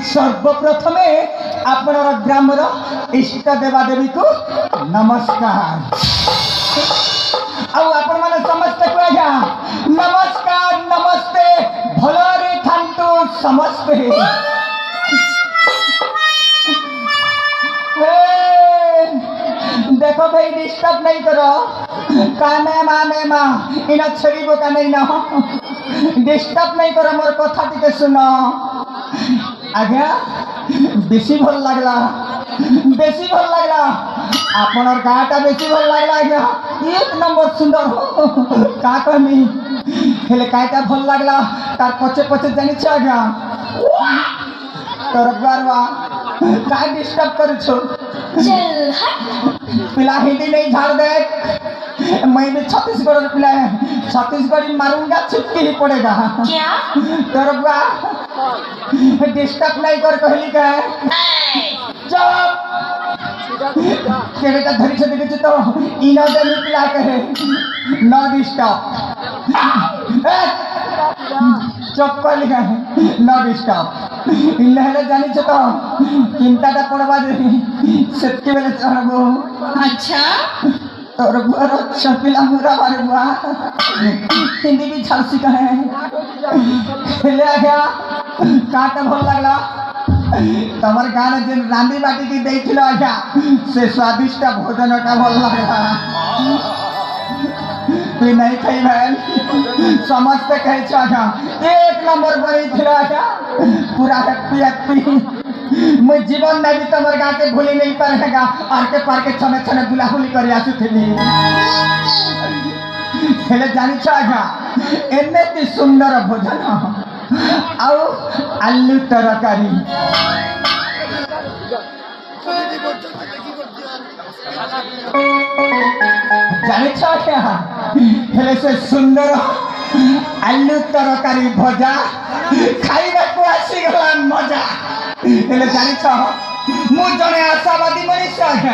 सर्वप्रथमे आपणार grammar इष्ट देवादेवी को नमस्कार आउ आपण माने समस्त को आज्ञा नमस्कार नमस्ते भलरे थांतु समस्ते देखो भाई डिस्टर्ब नहीं करो काने माँ इना छड़ीबो का नहीं ना डिस्टर्ब नहीं करो मोर कथा टिके सुनो आज्ञा बेसी भल लगला आपनर गाटा बेसी भल लगला आज्ञा एक नंबर सुंदर का कहमी हेले काटा भल लगला तार पछे पछे जानि छ आज्ञा तोर गरवा का डिस्टर्ब करू छो चल हट पिला हिंदी नहीं झाड़ दे मैं भी छत्तीसगढ़ पिला है छत्तीसगढ़ी मारूंगा छुटकी ही पड़ेगा क्या तोर बुआ डिस्टर्ब नहीं कर कहली का चुप के बेटा धरी से देखे तो इना दे पिला कहे नो डिस्टर्ब चुप कर लिखा है नो डिस्टर्ब इनले जानी छ तो चिंताटा पड़वा दे सेतके बेले चढ़बो अच्छा तोर बुआ छपिला मुरा मारे बुआ हिंदी भी छलसी कहे ले आ गया काटा भल लगला तमर गाने जे रांदी बाटी की देखिलो आज्ञा से स्वादिष्ट भोजन का भल लगला तू नहीं खाई बहन समझते कहे छ आज्ञा एक नंबर बनी थिला आज्ञा पूरा हैप्पी मैं जीवन में भी तमर गा के भूली नहीं पाएगा आर के पार के छने छने बुलाहुली कर आसु थी हेले जानी छ आज्ञा एने ती सुंदर भोजन आउ आलू तरकारी जानी छ क्या हेले से सुंदर आलू तरकारी भजा खाइबा को आसी गला मजा हेले जानी छ मु जने आशावादी मनीष आज्ञा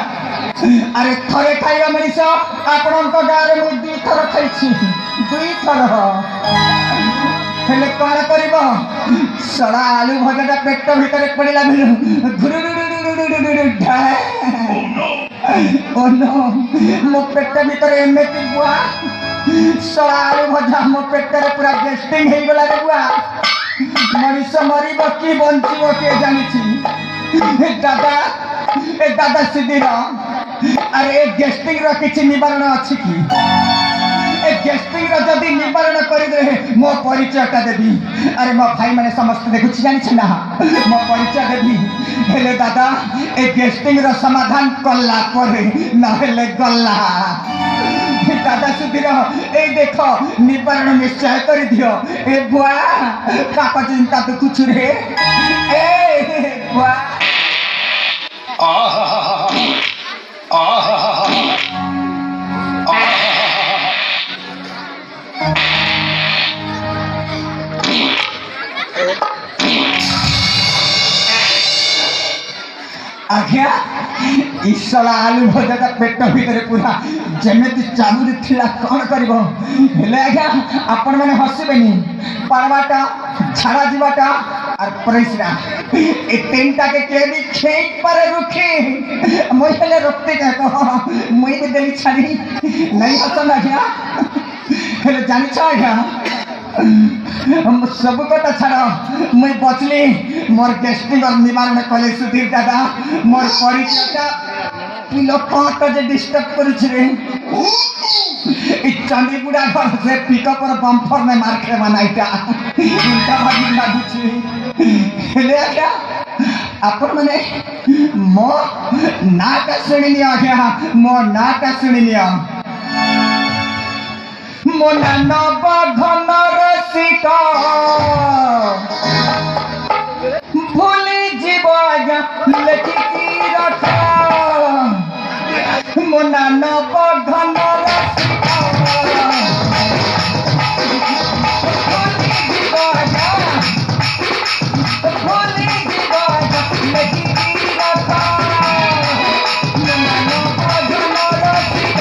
अरे थरे खाइबा मनीष आपनक गारे मु दुई थर खाइछि दुई थर हेले कौन करिब सड़ा आलू भजाटा पेट भीतर पड़िला ओ नो मो पेट भीतर एमती बुआ सड़ा आलू भजा मो पेटर पूरा गेस्टिंग हो गला रे बुआ मनीष मरीब कि बंचीब किए जानी दादा सिद्धीर अरे ए गेस्टिंग रो किछि निवारण अछि कि ए गेस्टिंग रो जदी निवारण करि दे मो परिचयटा देबी अरे मो भाई माने समस्त देखु जानि छ ना मो परिचय देबी हेले दादा ए गेस्टिंग रो समाधान करला परे न हेले गल्ला दादा सुधीर ए देखो निवारण निश्चय कर दियो ए बुआ काका चिंता तो कुछ रे ए बुआ आज्ञा ईश्वरा आलू भजा पेट भीतर पूरा जमेती चाबुरी थिला कौन करिबो हेले आज्ञा आपण माने हसिबेनी पारवाटा छाड़ा जीवाटा और परिसरा ए तीनटा के भी खेत पर रुखे मोइले रोकते का तो मोइ भी देली छाड़ी नहीं हसन आज्ञा हेले जानि छ आज्ञा हम सब कथा छाड़ मैं बचली मोर गेस्टिंग और निवारण कले सुधीर दादा मोर परिचयटा पिलो कत जे डिस्टर्ब करिछ रे इ चंडीपुरा घर से पिकअप और बम्पर में मार के बनाइटा उल्टा भागी लागुछि हेले आज्ञा आपण माने मो नाटा सुनिनी आज्ञा मो नाटा सुनिनी मोना नव घन रसिक লেখিকি রখ ମୋ ନାନ ବର୍ଦ୍ଧନ ରସିକ ଭୁଲି ଯିବ ଲେଖିକି ରଖ ମୋ ନାନ ବର୍ଦ୍ଧନ ରସିକ